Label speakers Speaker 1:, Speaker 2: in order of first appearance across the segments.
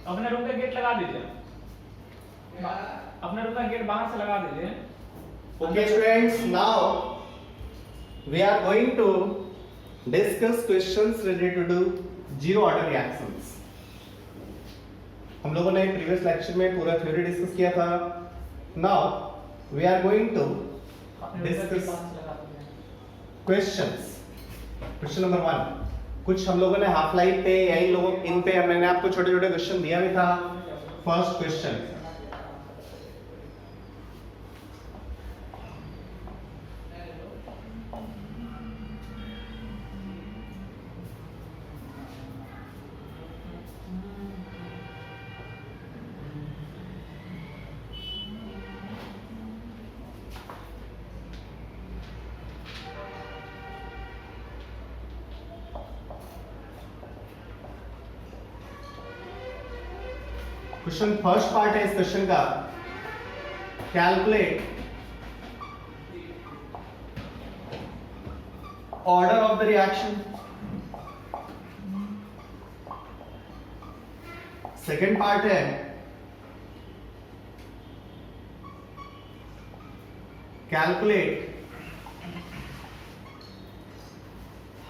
Speaker 1: अपने रूम का गेट लगा दीजिए, अपने रूम का गेट बाहर से लगा दीजिए।
Speaker 2: Okay students, now we are going to discuss questions related to zero order reactions. हम लोगों ने प्रीवियस लेक्चर में पूरा थ्योरी डिस्कस किया था. Now we are going to discuss questions. Question number 1. कुछ हम लोगों ने हाफ लाइफ पे या इन पे मैंने आपको छोटे छोटे क्वेश्चन दिया भी था. First question, question first part है इस क्वेश्चन का. Calculate order of the reaction. Second part है calculate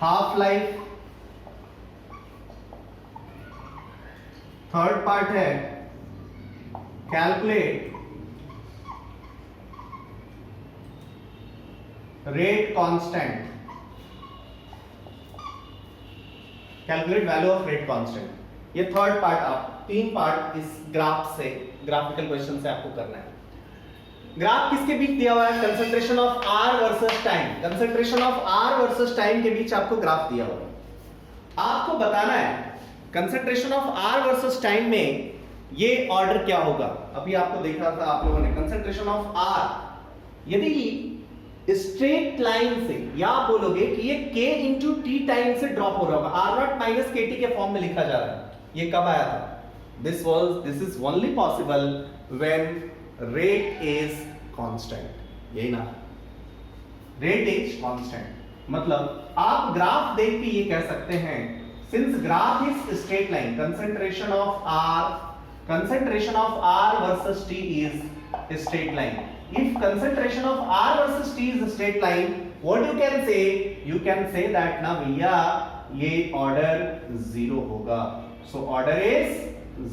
Speaker 2: half life. Third part है calculate rate constant. Calculate value of rate constant. ये थर्ड पार्ट. आप तीन पार्ट इस ग्राफ से, ग्राफिकल क्वेश्चन से आपको करना है. ग्राफ किसके बीच दिया हुआ है? Concentration of R versus time. Concentration of R versus time के बीच आपको ग्राफ दिया हुआ है. आपको बताना है concentration of R versus time में ये ऑर्डर क्या होगा. अभी आपको देखा था आप लोगों ने कंसंट्रेशन ऑफ आर. यदि स्ट्रेट लाइन से या आप बोलोगे कि ये k इंटू टी टाइम से ड्रॉप हो रहा होगा, are not minus K T के फॉर्म में लिखा जा रहा है. ये कब आया था? This is only possible when rate is constant. यही ना, रेट इज कांस्टेंट. मतलब आप ग्राफ देख के ये कह सकते हैं, since graph is straight line, concentration of r versus t is a straight line. If concentration of r versus t is a straight line, what you can say? You can say that ना भैया ये order zero होगा. So order is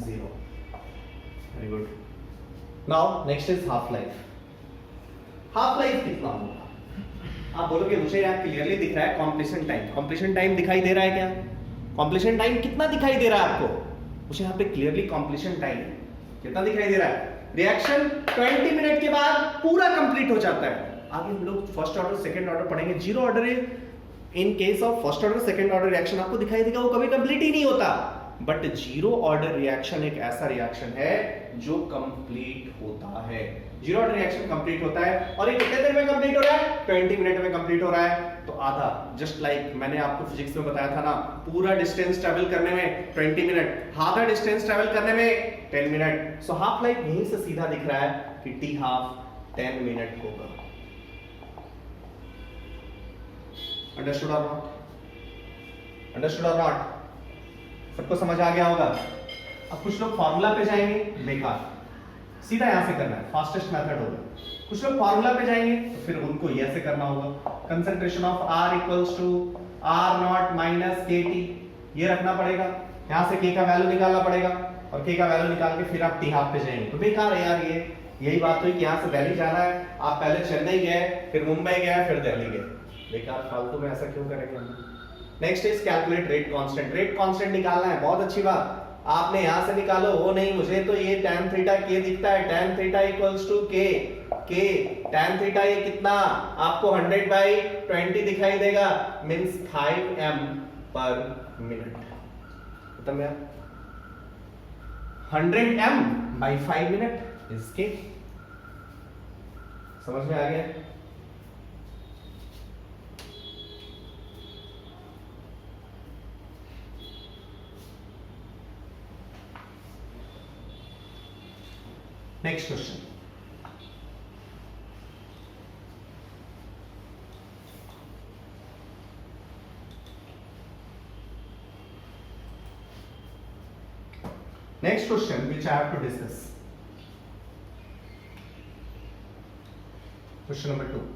Speaker 2: zero. Very good. Now next is half life. Half life कितना होगा? आप बोलोगे मुझे यार क्लियरली दिख रहा है completion time. completion time दिखाई दे रहा है क्या? completion time कितना दिखाई दे रहा है आपको? मुझे यहाँ पे क्लियरली completion time कितना दिखाई दे रहा है? रिएक्शन 20 मिनट के बाद पूरा कंप्लीट हो जाता है. आगे हम लोग फर्स्ट ऑर्डर सेकंड ऑर्डर पढ़ेंगे. Zero order in case of first order second order reaction आपको दिखाई देगा, वो कभी कंप्लीट ही नहीं होता. बट जीरो ऑर्डर रिएक्शन एक ऐसा रिएक्शन है जो कंप्लीट होता है. जीरो ऑर्डर रिएक्शन कंप्लीट होता है और ये कितने देर में कंप्लीट हो रहा है? 20 मिनट में कंप्लीट हो रहा है. तो आधा, जस्ट लाइक मैंने आपको फिजिक्स में बताया था ना, पूरा डिस्टेंस ट्रेवल करने में 20 मिनट, आधा डिस्टेंस ट्रेवल करने में 10 मिनट. सो हाफ लाइफ यहीं से सीधा दिख रहा है कि टी हाफ 10 मिनट होगा. अंडरस्टूड और नॉट? अंडरस्टूड और नॉट? सबको समझ आ गया होगा. अब कुछ लोग फार्मूला पे जाएंगे, बेकार, सीधा यहां से करना है, फास्टेस्ट मेथड होगा. कुछ लोग फार्मूला पे जाएंगे तो फिर उनको ये ऐसे करना होगा. Concentration of R equals to R naught minus K T. ये रखना पड़ेगा. यहां से K का वैल्यू निकालना पड़ेगा और K का वैल्यू निकाल के फिर आप टी हाफ पे जाएंगे. तो बेकार है यार. ये यही बात हुई कि यहां से दिल्ली जाना है, आप पहले चेन्नई गए, फिर मुंबई गए, फिर दिल्ली गए. बेकार, फालतू में ऐसा क्यों करेंगे हम. Next is calculate rate constant. Rate constant निकालना है, बहुत अच्छी बात. आपने यहां से निकालो. वो नहीं, मुझे तो ये tan थीटा k दिखता है. tan theta equals to k. tan theta ये कितना? आपको 100/20 दिखाई देगा, मींस 5m पर मिनट. खत्म यार. 100m by 5 minute is k. समझ में आ गया? Next question. Next question which I have to discuss. Question number 2.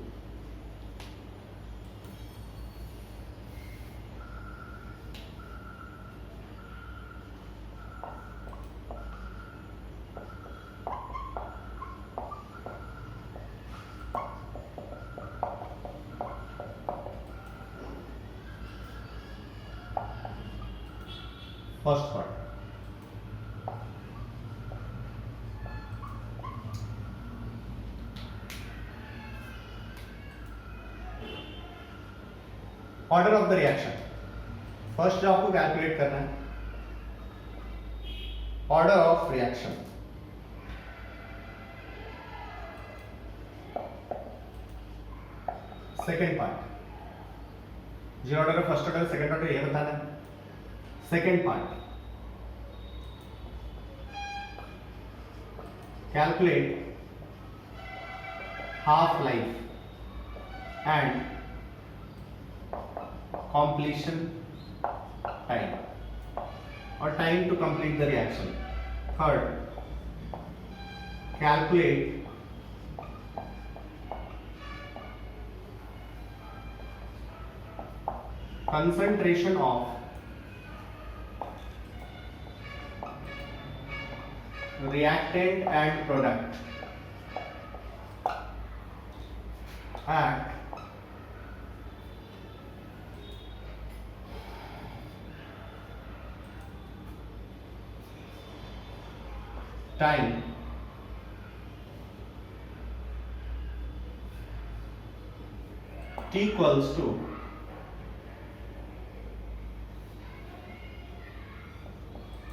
Speaker 2: First part. Order of the reaction. First जो आपको कैलकुलेट करना है, order of reaction. Second part. जी ऑर्डर है, फर्स्ट ऑर्डर, सेकंड ऑर्डर, ये बताना है. Second part, calculate half life and completion time or time to complete the reaction. Third, calculate concentration of reactant and product at time t equals to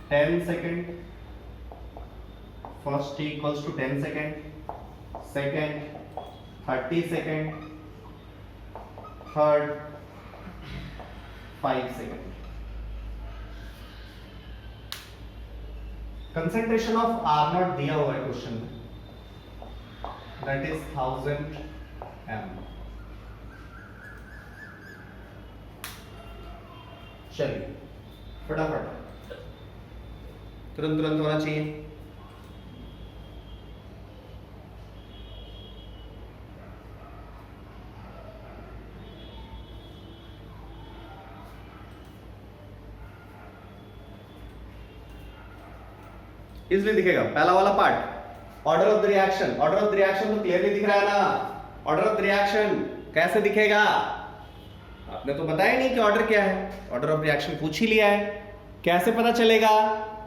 Speaker 2: 10 second. First t equals to 10 second, second 30 second, third 5 second. Concentration of R naught दिया हुआ है question में, that is 1000 m. चलिए फटाफट तुरंत होना चाहिए. इसलिए दिखेगा पहला वाला part, order of the reaction. Order of the reaction तो क्लियरली दिख रहा है ना. ऑर्डर ऑफ द रिएक्शन कैसे दिखेगा, आपने तो बताया नहीं कि ऑर्डर क्या है. ऑर्डर ऑफ रिएक्शन पूछ ही लिया है, कैसे पता चलेगा.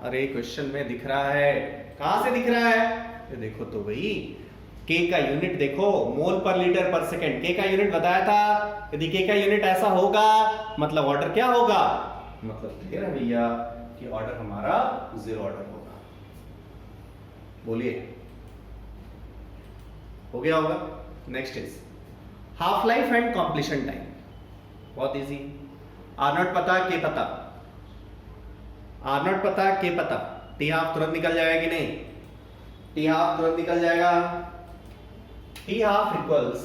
Speaker 2: अरे क्वेश्चन में दिख रहा है. कहां से दिख रहा है, ये देखो तो भाई, K का यूनिट देखो, मोल पर लीटर पर सेकंड. K का यूनिट बताया था. यदि K का यूनिट ऐसा होगा मतलब ऑर्डर क्या होगा, मतलब दिख रहा है भैया कि ऑर्डर हमारा जीरो ऑर्डर होगा. बोलिए हो गया होगा. Next is half life and completion time. बहुत इजी. आर नॉट पता, के पता. आर नॉट पता, के पता. टी हाफ तुरंत निकल जाएगा कि नहीं, टी हाफ तुरंत निकल जाएगा. T half equals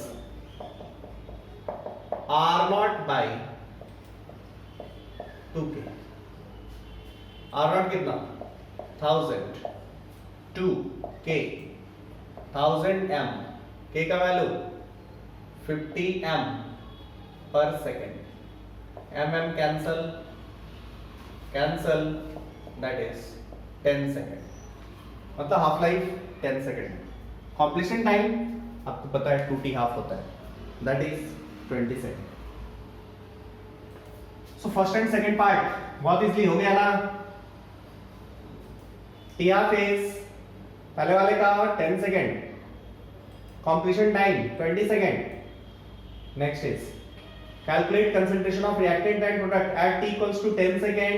Speaker 2: R naught by 2k. R naught कितना, 1000, 2k, 1000 m. k का वैल्यू 50 m पर second. mm cancel, that is 10 second. मतलब half life 10 second. Completion time आपको पता है 2t हाफ होता है, that is 20 second. So first and second part बहुत इजीली हो गया ना. टी हाफ इज पहले वाले का 10 second, completion time 20 second. Next is calculate concentration of reactant and product at t equals to 10 second,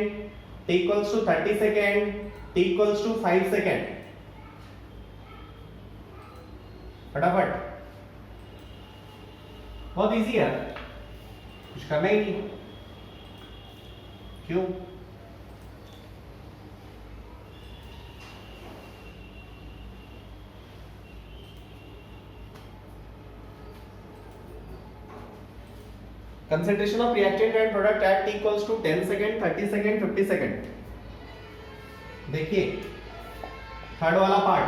Speaker 2: t equals to 30 second, t equals to 5 second. फटाफट, बहुत easy है, कुछ करना ही नहीं. क्यों, concentration of reactant and product at t equals to 10 second, 30 second, 50 second. देखिए third वाला part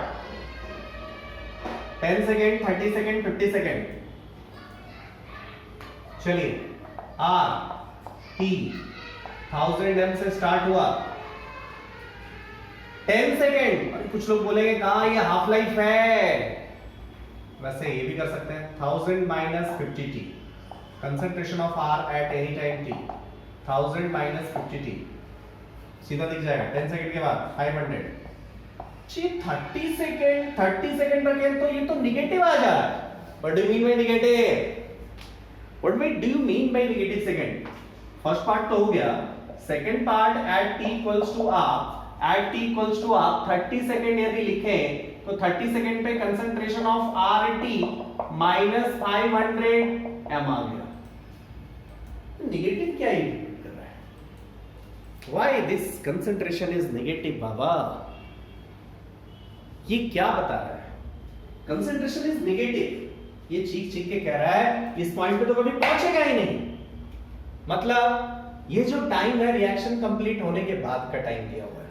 Speaker 2: 10 second 30 second 50 second. चलिए आर टी 1000 m से स्टार्ट हुआ 10 सेकेंड। अरे कुछ लोग बोलेंगे कहां ये हाफ लाइफ है, वैसे ये भी कर सकते हैं 1000 minus 50 t concentration of R at any time t 1000 minus 50 t सीधा दिख जाएगा 10 सेकेंड के बाद 500। जी 30 सेकेंड रखें तो ये तो निगेटिव आ जा रहा है। What do you mean by negative? What do you mean by negative second? First part तो हो गया, second part at t equals to r 30 second यदि लिखे तो 30 सेकंड पे concentration of r at t minus 500 m आ गया। Negative क्या indicate कर रहा है? Why this concentration is negative बाबा? ये क्या बता रहा है? कंसंट्रेशन इज नेगेटिव, ये चीख के कह रहा है इस पॉइंट पे तो कभी पहुंचेगा ही नहीं। मतलब ये जो टाइम है रिएक्शन कंप्लीट होने के बाद का टाइम दिया हुआ है।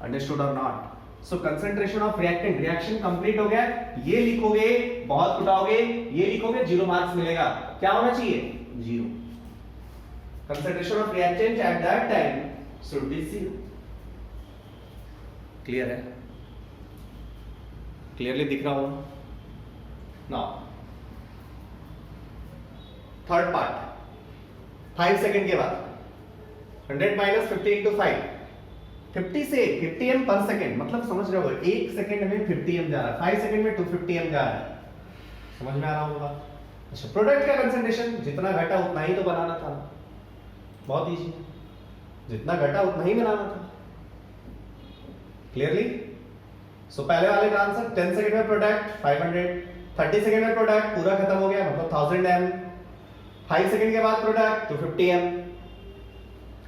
Speaker 2: अंडरस्टूड और not? So concentration of reactant, reaction complete हो गया, ये लिखोगे बहुत उठाओगे, ये लिखोगे 0 मार्क्स मिलेगा। क्या होना चाहिए? 0। Concentration of reactant at that time should be 0। Clear है? क्लियरली दिख रहा होगा? Now, थर्ड पार्ट 5 सेकंड के बाद 100 माइनस 50 into 5 50 से 50 m पर सेकंड, मतलब समझ रहे हो 1 सेकंड में 50 m जा रहा है, 5 सेकंड में 250 m जा रहा है। समझ में आ रहा होगा? अच्छा, प्रोडक्ट का कंसंट्रेशन जितना घटा उतना ही तो बनाना था, बहुत इजी, जितना घटा उतना ही बनाना था। क्लियरली? सो पहले वाले का आंसर 10 सेकंड में प्रोडक्ट 500, 30 सेकंड में प्रोडक्ट पूरा खत्म हो गया मतलब 1000 m, 5 सेकंड के बाद प्रोडक्ट 250 m।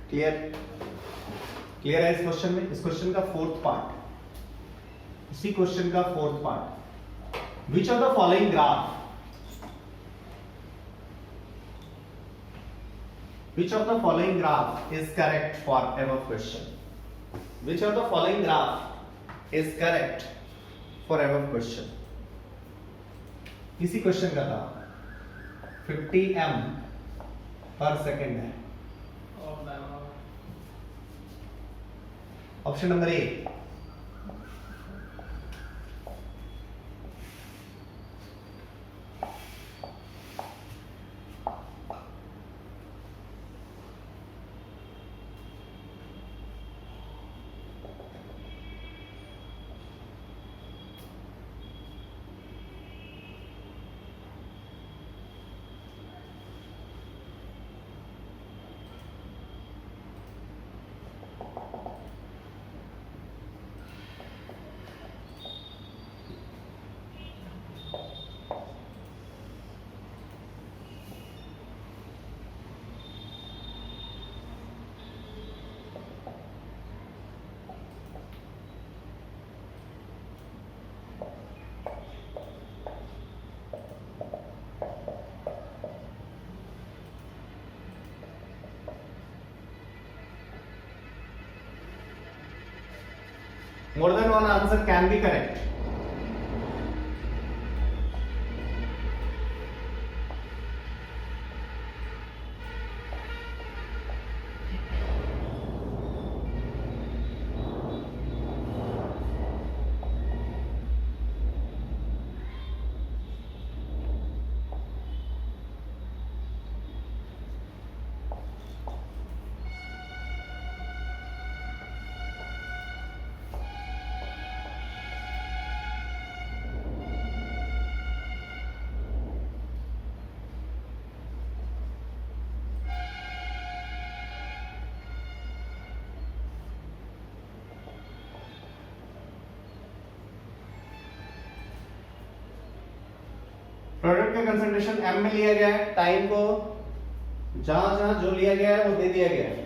Speaker 2: क्लियर? क्लियर है इस क्वेश्चन में? इस क्वेश्चन का फोर्थ पार्ट, इसी क्वेश्चन का fourth part, which of the following graph which of the following graph is correct for above question? Which of the following graph is correct for above question? इसी question का था 50 m पर second है। Option number A more than one answer can be correct. Product का concentration m में लिया गया है, टाइम को जहां जहां जो लिया गया है वो दे दिया गया है।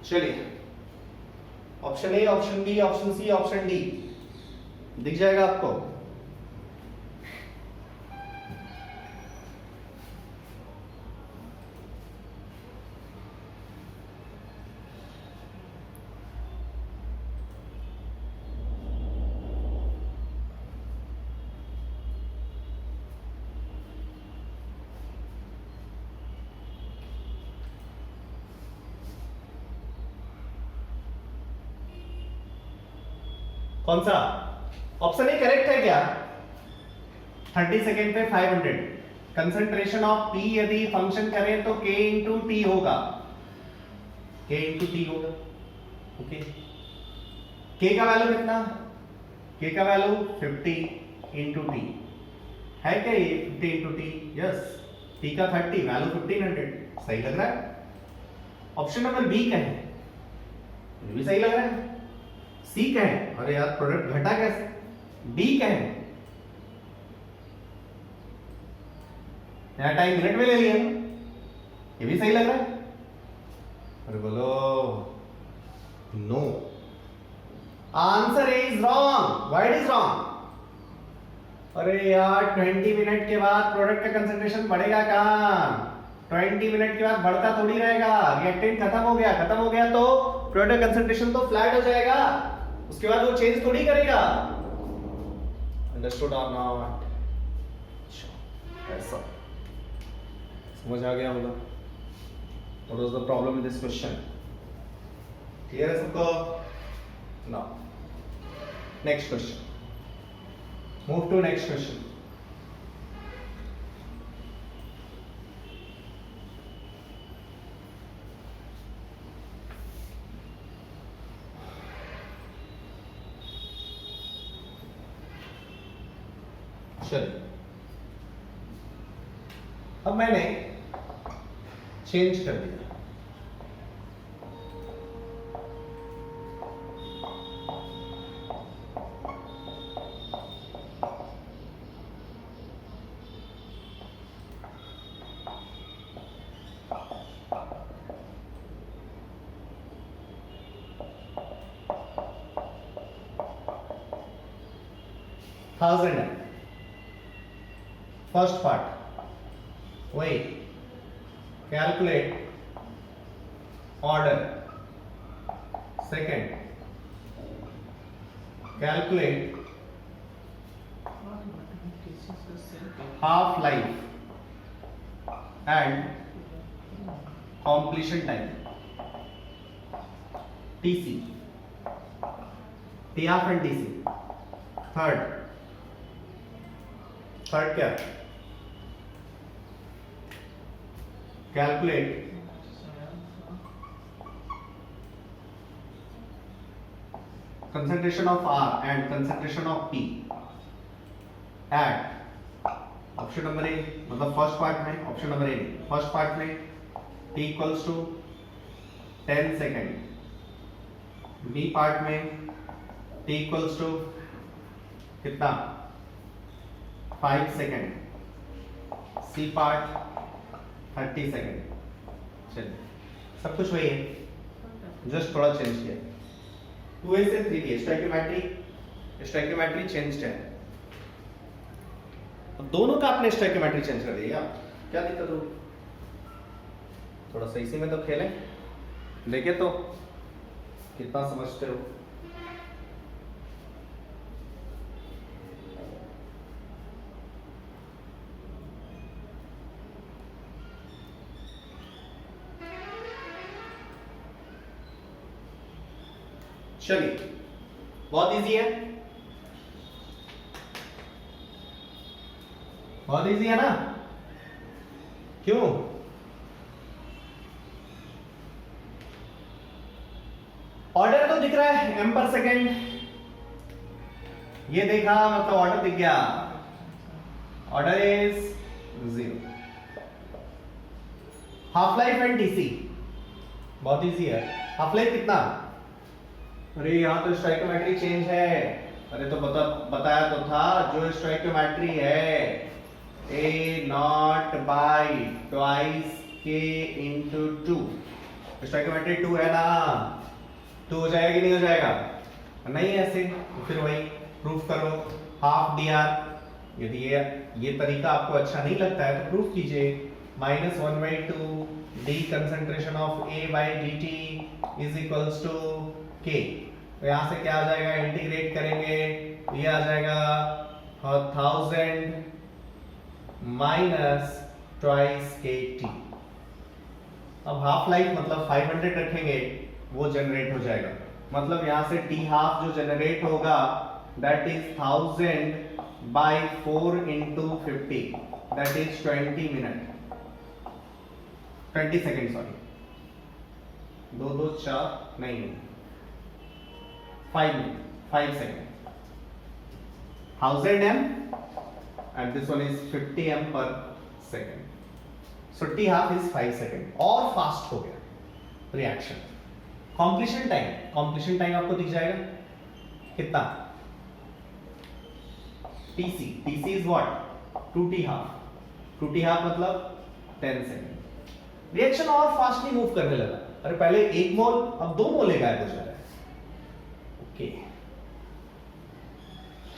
Speaker 2: चलिए option A, option B, option C, option D दिख जाएगा आपको। कौन सा ऑप्शन ए करेक्ट है क्या? 30 सेकेंड पे 500। कंसंट्रेशन ऑफ पी यदि फंक्शन करें तो k इंटू टी होगा, k इंटू टी होगा। ओके, k का वैल्यू कितना? k का वैल्यू 50 इंटू टी है क्या? ये 50 इंटू टी, यस। t का 30, वैल्यू 1500, सही लग रहा है। ऑप्शन नंबर बी का है, ये भी सही लग रहा है। सी का है, अरे यार प्रोडक्ट घटा कैसे? डी का है, यहाँ टाइम मिनट में ले लिया, ये भी सही लग रहा है। अरे बोलो no, answer is wrong. Why it is wrong? अरे यार 20 मिनट के बाद प्रोडक्ट का कंसंट्रेशन बढ़ेगा कहाँ? 20 मिनट के बाद बढ़ता थोड़ी रहेगा। रिएक्टेंट खत्म हो गया तो प्रोडक्ट कंसंट्रेशन तो फ्लैट हो जाएगा, उसके बाद वो चेंज थोड़ी करेगा। अंडरस्टूड और नॉट? ऐसा समझ आ गया होगा। What was the problem with this question? Clear है सबको? Now, next question. Move to next question. चलिए, अब मैंने चेंज कर दिया। थाउजेंड है फर्स्ट पार्ट, वही calculate order. Second, calculate half life and completion time, TC, T half and TC। Third क्या? Calculate concentration of R and concentration of P at option number A, मतलब first part में, option number A first part में T equals to 10 second, B part में T equals to कितना? 5 second, C part 30 second. चलिए, सब कुछ वही है, जस्ट थोड़ा चेंज किया। 2a से 3b स्टोइकियोमेट्री चेंज्ड है। अब दोनों का आपने स्टोइकियोमेट्री चेंज कर दिया, क्या दिक्कत होगी? थोड़ा सही से में तो खेलें, देखे तो कितना समझते हो। चलिए, बहुत इजी है, बहुत इजी है ना? क्यों? ऑर्डर तो दिख रहा है m पर सेकेंड, ये देखा मतलब ऑर्डर दिख गया, order is 0। Half life and TC बहुत इजी है। हाफ लाइफ कितना? अरे यहाँ तो स्टोइकियोमेट्री चेंज है। अरे तो बताया तो था, जो स्टोइकियोमेट्री है A not by twice K into 2, stoichiometry 2 है ना? 2 हो जाएगा कि नहीं हो जाएगा? नहीं ऐसे तो फिर वही प्रूफ करो, हाफ dr। यदि ये तरीका आपको अच्छा नहीं लगता है तो प्रूफ कीजिए, -1/2 d concentration of A by dt is equals to K। तो यहां से क्या आ जाएगा? इंटीग्रेट करेंगे तो ये आ जाएगा 1000 माइनस ट्वाइस KT। अब हाफ लाइफ मतलब 500 रखेंगे, वो जनरेट हो जाएगा। मतलब यहां से टी हाफ जो जनरेट होगा that is 1000 by 4 into 50 that is 20 minute 20 seconds sorry 2 2 4 नहीं 5 minute 5 second 1000 m and this one is 50 m per second so t half is 5 second और फास्ट हो गया रिएक्शन कंप्लीशन टाइम आपको दिख जाएगा कितना TC is what 2t half मतलब 10 second reaction और फास्टली मूव करने लगा अरे पहले 1 मोल अब 2 मोल गायब हो जा रहा है ओके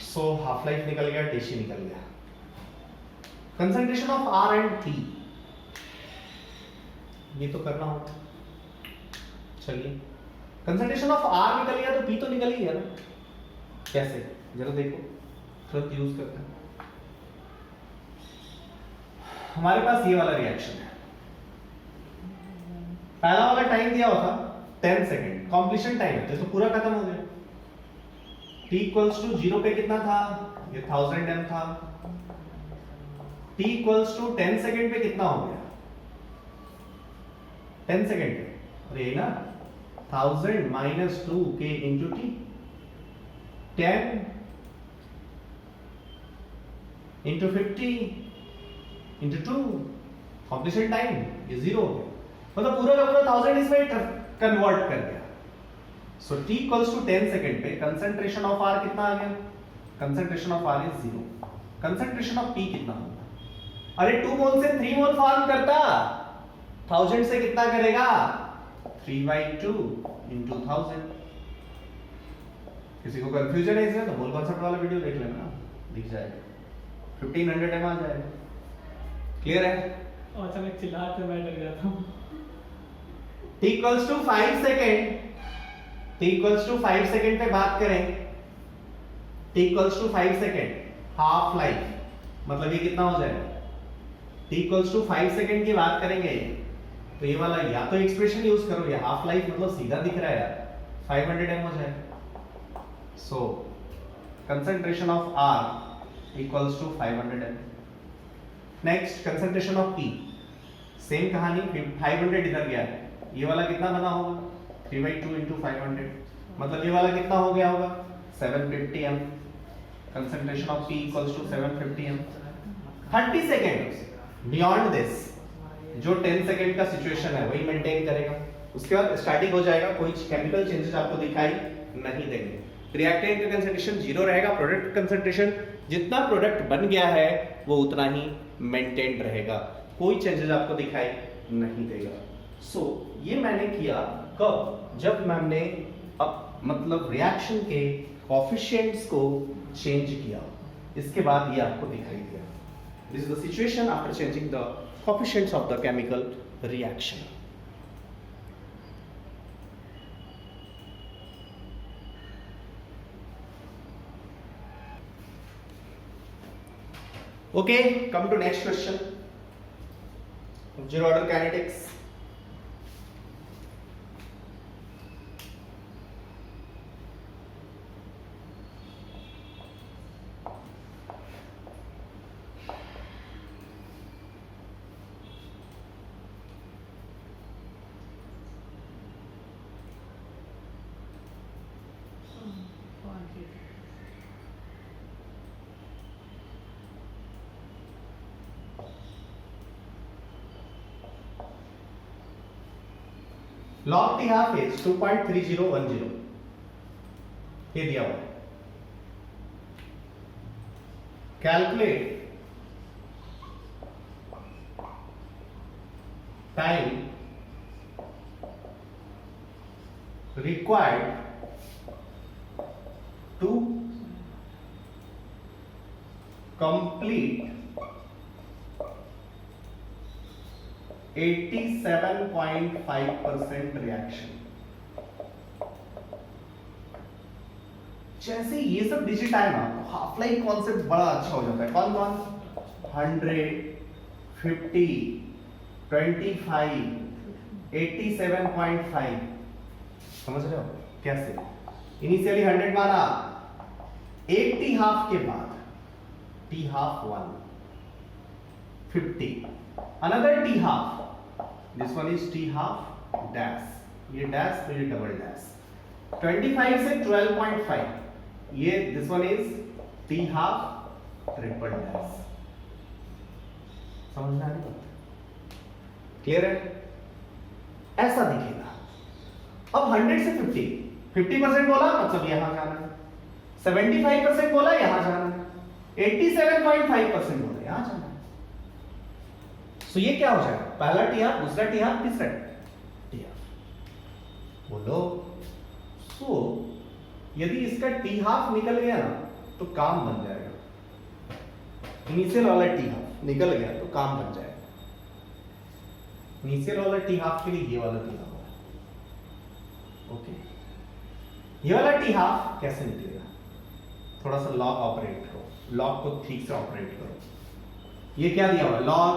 Speaker 2: सो हाफ लाइफ निकल गया TC निकल गया concentration of R and P ये तो करना होगा चलिए कंसंट्रेशन ऑफ R निकल गया तो P तो निकल ही गया ना कैसे जरा देखो तुरंत यूज करते हैं हमारे पास ये वाला रिएक्शन है पहला वाला टाइम दिया हुआ था 10 सेकंड कंप्लीशन टाइम है तो पूरा खत्म हो गया t इक्वल्स टू 0 पे कितना था ये 1000 m था t इक्वल्स टू 10 सेकंड पे कितना हो गया 10 सेकंड पे और ये ना 1000 minus 2 k into t 10 into 50 into 2 completion time ये 0 हो गया मतलब पूरा का पूरा 1000 इसमें कन्वर्ट कर गया सो t इक्वल्स टू 10 सेकंड पे कंसंट्रेशन ऑफ R कितना आ गया concentration of R is 0 concentration of P कितना होगा अरे 2 मोल से 3 मोल फॉर्म करता 1000 से कितना करेगा 3/2 into 1000 किसी को कंफ्यूजन है इसमें तो मोल कांसेप्ट वाला वीडियो देख लेना दिख जाएगा 1500 m आ जाएगा क्लियर है
Speaker 1: और अचानक चिल्लाते मैं डर गया था
Speaker 2: t equals to 5 second t equals to 5 second पे बात करें t equals to 5 second half life मतलब ये कितना हो जाएगा t इक्वल्स टू 5 सेकंड की बात करेंगे तो ये वाला या तो एक्सप्रेशन यूज करो या हाफ लाइफ मतलब सीधा दिख रहा है यार 500 m हो जाएगा so concentration of R equals to 500 m next concentration of P same कहानी 500 इधर गया है ये वाला कितना बना होगा 3/2 into 500 मतलब ये वाला कितना हो गया होगा 750 m concentration of P equals to 750 m 30 second beyond this जो 10 सेकंड का सिचुएशन है वही मेंटेन करेगा उसके बाद स्टैटिक हो जाएगा कोई केमिकल चेंजेस आपको दिखाई नहीं देंगे रिएक्टेंट का कंसंट्रेशन 0 रहेगा प्रोडक्ट कंसंट्रेशन जितना प्रोडक्ट बन गया है वो उतना ही मेंटेन रहेगा कोई चेंजेस आपको दिखाई नहीं देगा सो ये मैंने किया कब जब मैंने अब मतलब रिएक्शन के कोएफिशिएंट्स को चेंज किया इसके बाद ये आपको दिखाई दिया this is the situation after changing the coefficients of the chemical reaction Okay, come to next question. Zero order kinetics. log t half is 2.3010 ये दिया हुआ है calculate time required to complete 87.5% reaction जैसे ये सब डिजिट आए ना तो हाफ लाइफ कॉन्सेप्ट बड़ा अच्छा हो जाता है कौन कौन 100 50 25 87.5 समझ रहे हो कैसे? इनिशियली 100 माना, एक टी हाफ के बाद T half 1 50, another T half, this one is T half dash, ये डैश फिर डबल डैश, 25 से 12.5, ये this one is T half triple dash. समझ में आ रही बात? क्लियर है? ऐसा दिखेगा। अब 100 से 50% बोला मतलब यहां जाना है, 75% बोला यहां जाना है, 87.5% बोला यहां जाना है। सो ये क्या हो जाएगा? पहला टी हाफ, दूसरा टी हाफ, तीसरा टी हाफ। बोलो। सो यदि इसका टी हाफ निकल गया ना तो काम बन जाएगा। इनिशियल वाला टी हाफ निकल गया तो काम बन जाएगा। इनिशियल वाला टी हाफ के लिए ये वाला टी हाफ है। ओके, ये वाला टी हाफ कैसे निकलेगा? थोड़ा सा लॉग ऑपरेट करो, लॉग को ठीक से ऑपरेट करो। ये क्या दिया हुआ? Log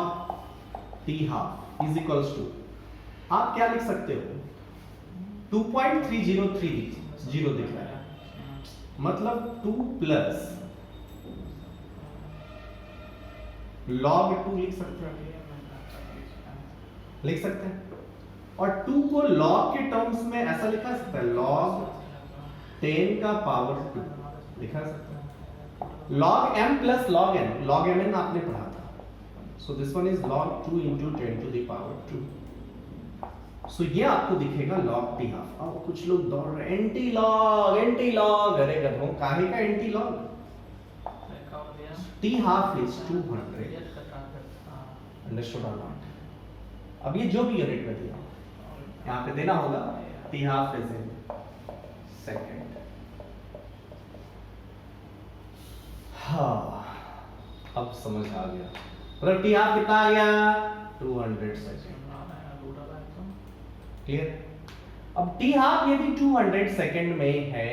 Speaker 2: T half is equals to, आप क्या लिख सकते हो? 2.303 दिख रहा है, मतलब 2 प्लस log 2 लिख सकते हैं, लिख सकते हैं। और 2 को log के टर्म्स में ऐसा लिखा सकता है, log 10 का पावर 2 लिखा सकता है। log m plus log n, log mn आपने पढ़ा था। So this one is log 2 into 10 to the power 2। सो ये आपको दिखेगा log t हाफ। अब कुछ लोग दौड़ रहे एंटी लॉग, अरे गधों, काहे का anti log? t half is 200, understood और नॉट? अब ये जो भी यूनिट में दिया यहाँ पे देना होगा, t half is in second. हाँ, अब समझ आ गया। मतलब t हाफ कितना आ गया? 200 सेकंड। क्लियर? अब t हाफ यदि 200 सेकंड में है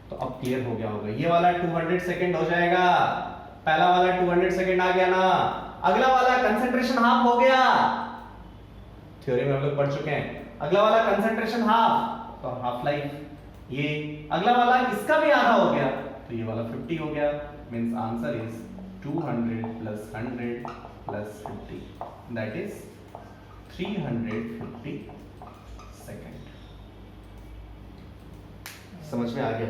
Speaker 2: तो अब क्लियर हो गया होगा। ये वाला 200 सेकंड हो जाएगा, पहला वाला 200 सेकंड आ गया ना, अगला वाला कंसंट्रेशन हाफ हो गया। थ्योरी में हम लोग पढ़ चुके हैं। अगला वाला कंसंट्रेशन हाफ तो हाफ लाइफ, ये अगला वाला इसका भी आधा हो गया तो ये वाला 50 हो गया। Means answer is 200 plus 100 plus 50, that is 350 second. समझ में आ गया?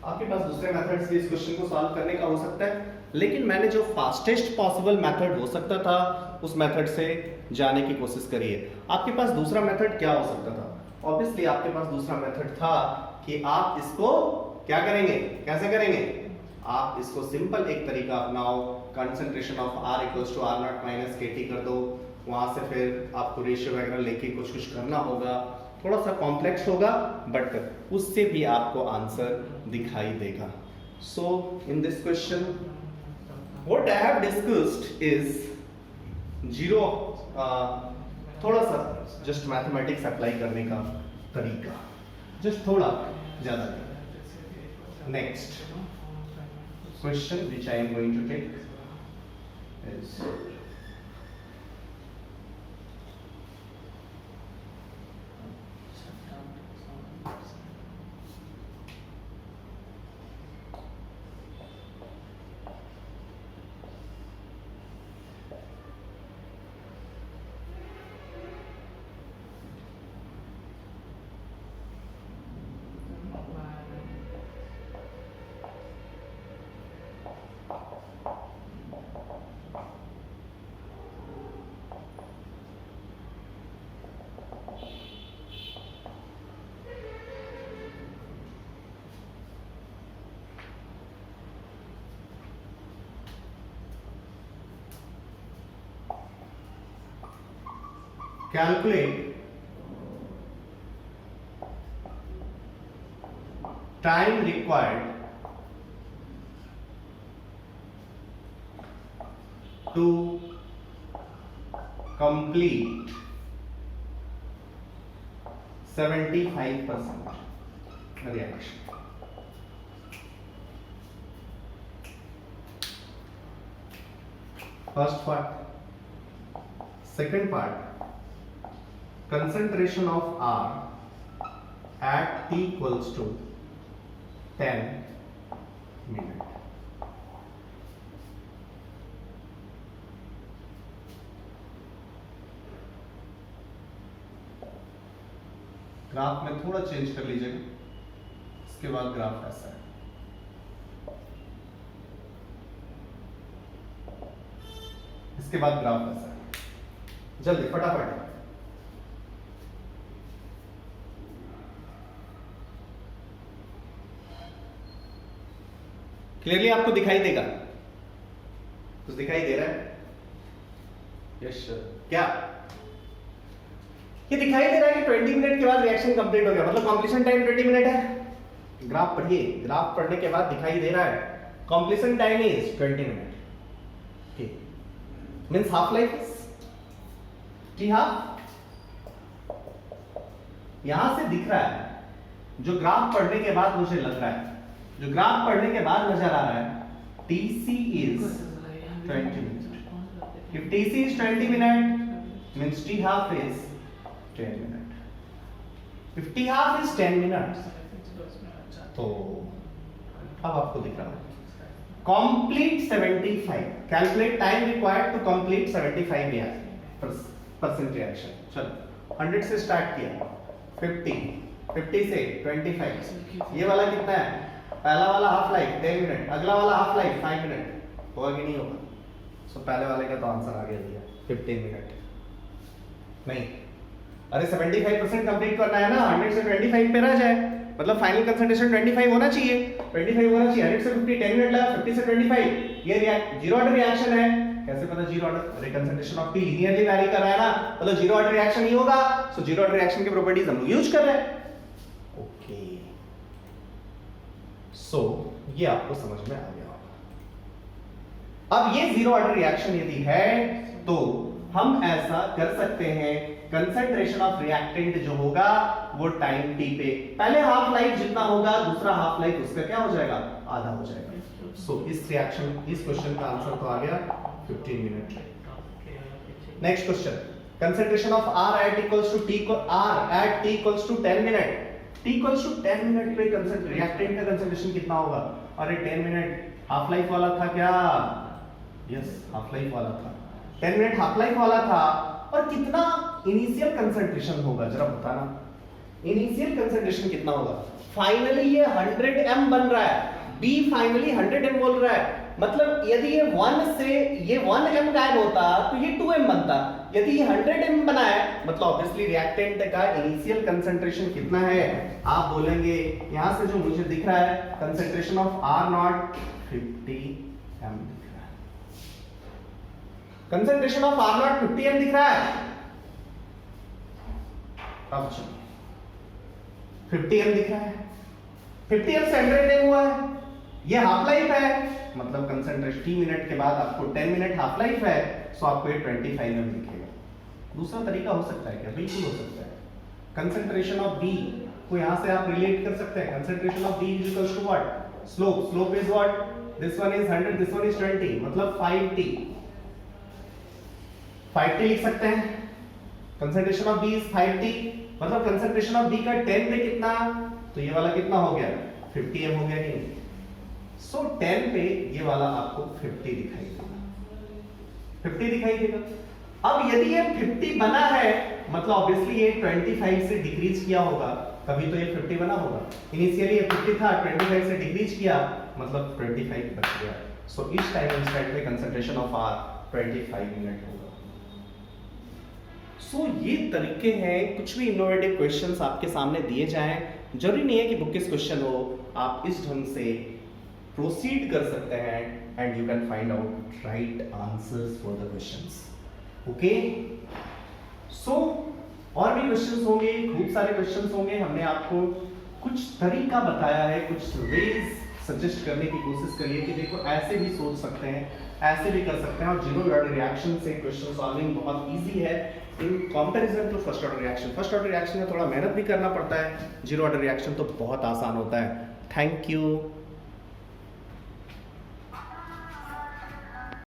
Speaker 2: आपके पास दूसरे मेथड्स भी इस क्वेश्चन को सॉल्व करने का हो सकता है, लेकिन मैंने जो फास्टेस्ट पॉसिबल मेथड हो सकता था उस मेथड से जाने की कोशिश करी है। आपके पास दूसरा मेथड क्या हो सकता था? ऑब्वियसली आपके पास दूसरा मेथड था कि आप इसको क्या करेंगे, कैसे करेंगे? आप इसको सिंपल एक तरीका अपनाओ, concentration of R equals to R naught minus KT कर दो, वहां से फिर आपको रेशियो वगैरह लेके कुछ करना होगा, थोड़ा सा कॉम्प्लेक्स होगा बट उससे भी आपको आंसर दिखाई देगा। So in this question what I have discussed is zero, थोड़ा सा जस्ट मैथमेटिक्स अप्लाई करने का तरीका, जस्ट थोड़ा ज्यादा। Next question which I am going to take is calculate time required to complete 75% reaction. First part. Second part, concentration of R at t equals to 10 minute. Graph में थोड़ा change कर लीजिएगा, इसके बाद ग्राफ ऐसा है। इसके बाद ग्राफ ऐसा है। जल्दी फटाफट। क्लियरली आपको दिखाई देगा? कुछ दिखाई दे रहा है? यस क्या ये दिखाई दे रहा है कि 20 मिनट के बाद रिएक्शन कंप्लीट हो गया, मतलब कंप्लीशन टाइम 20 मिनट है। ग्राफ पढ़िए, ग्राफ पढ़ने के बाद दिखाई दे रहा है कंप्लीशन टाइम इज 20 मिनट। ठीक, मींस हाफ लाइफ इज जी हाँ, यहां से दिख रहा है, जो ग्राफ पढ़ने के बाद मुझे लग रहा है, जो ग्राफ पढ़ने के बाद नजर आ रहा है, TC is 20 minutes. If TC is 20 minutes, means T half is 10 minutes. If T half is 10 minutes, तो अब आपको दिख रहा है complete 75. Calculate time required to complete 75 percent reaction. चलो 100 से स्टार्ट किया, 50 से 25, ये वाला कितना है? पहला वाला हाफ लाइफ 10 मिनट, अगला वाला हाफ लाइफ 5 मिनट, होगा कि नहीं होगा? सो पहले वाले का तो आंसर आ गया दिया 15 मिनट। नहीं, अरे 75% कंप्लीट करना है ना, 100 से 25 पे रह जाए, मतलब फाइनल कंसंट्रेशन 25 होना चाहिए, 25 होना चाहिए। 100 से 50 10 मिनट लगा, 50 से 25 ये जीरो ऑर्डर रिएक्शन है। कैसे पता जीरो ऑर्डर? अरे concentration of T linearly vary कर रहा है ना, मतलब जीरो ऑर्डर रिएक्शन ही होगा। सो जीरो ऑर्डर रिएक्शन की प्रॉपर्टीज हम लोग यूज कर रहे हैं। ओके, सो ये आपको समझ में आ गया होगा। अब ये जीरो ऑर्डर रिएक्शन यदि है तो हम ऐसा कर सकते हैं, कंसंट्रेशन ऑफ रिएक्टेंट जो होगा वो टाइम टी पे पहले हाफ लाइफ जितना होगा, दूसरा हाफ लाइफ उसका क्या हो जाएगा? आधा हो जाएगा। सो इस रिएक्शन, इस क्वेश्चन का आंसर तो आ गया 15 minute. Next question, concentration of R at equals to T, R at T equals to 10 minute. T equals to 10 minute पे रिएक्टेंट का कंसंट्रेशन कितना होगा? अरे 10 मिनट हाफ लाइफ वाला था क्या? यस, हाफ लाइफ वाला था। 10 मिनट हाफ लाइफ वाला था, और कितना इनिशियल कंसंट्रेशन होगा जरा बताना। इनिशियल कंसंट्रेशन कितना होगा? फाइनली ये 100 m बन रहा है, B फाइनली 100 m बोल रहा है, मतलब यदि ये 1 से ये 1 m गायब होता तो ये 2 m बनता। यदि ये 100 m बना है, मतलब ऑब्वियसली रिएक्टेंट का इनिशियल कंसंट्रेशन कितना है? आप बोलेंगे यहां से जो मुझे दिख रहा है कंसंट्रेशन ऑफ R0 50 m दिख रहा है। कंसंट्रेशन ऑफ R0 50 m दिख रहा है। अब चलो 50 m दिख रहा है, 50 m से 100 m हुआ है, ये हाफ लाइफ है, मतलब कंसंट्रेशन 3 मिनट के बाद आपको 10 मिनट हाफ लाइफ है, सो आपको ये 25 m दिखेगा। दूसरा तरीका हो सकता है क्या? बिल्कुल हो सकता है। कंसंट्रेशन ऑफ B को यहां से आप रिलेट कर सकते हैं। Concentration of B is equal to what? Slope, slope is what? This one is 100, this one is 20, मतलब 5t। 5t लिख सकते हैं। Concentration of B is 5t, मतलब कंसंट्रेशन ऑफ B का 10 पे कितना? तो ये वाला कितना हो गया? 50 m हो गया कि नहीं? सो 10 पे ये वाला आपको 50 दिखाई देगा, 50 दिखाई देगा। अब यदि ये 50 बना है, मतलब ऑब्वियसली ये 25 से डिक्रीज किया होगा, तभी तो ये 50 बना होगा। इनिशियली ये 50 था, 25 से डिक्रीज किया, मतलब 25 बच गया। सो इस टाइम इंस्टेंट पे कंसंट्रेशन ऑफ R 25 मिनट होगा। सो ये तरीके हैं, कुछ भी इनोवेटिव क्वेश्चंस आपके सामने दिए जाएं, जरूरी नहीं है कि बुक किस क्वेश्चन हो, आप इस ढंग से प्रोसीड कर सकते हैं and you can find out right answers for the questions. Okay, so और भी क्वेश्चंस होंगे, खूब सारे क्वेश्चंस होंगे। हमने आपको कुछ तरीका बताया है, कुछ वेज सजेस्ट करने की कोशिश करिए कि देखो ऐसे भी सोच सकते हैं, ऐसे भी कर सकते हैं, और जीरो ऑर्डर रिएक्शन से क्वेश्चन सॉल्विंग बहुत इजी है in comparison to first order reaction. First order reaction में थोड़ा मेहनत भी करना पड़ता है, जीरो ऑर्डर रिएक्शन तो बहुत आसान होता है। Thank you.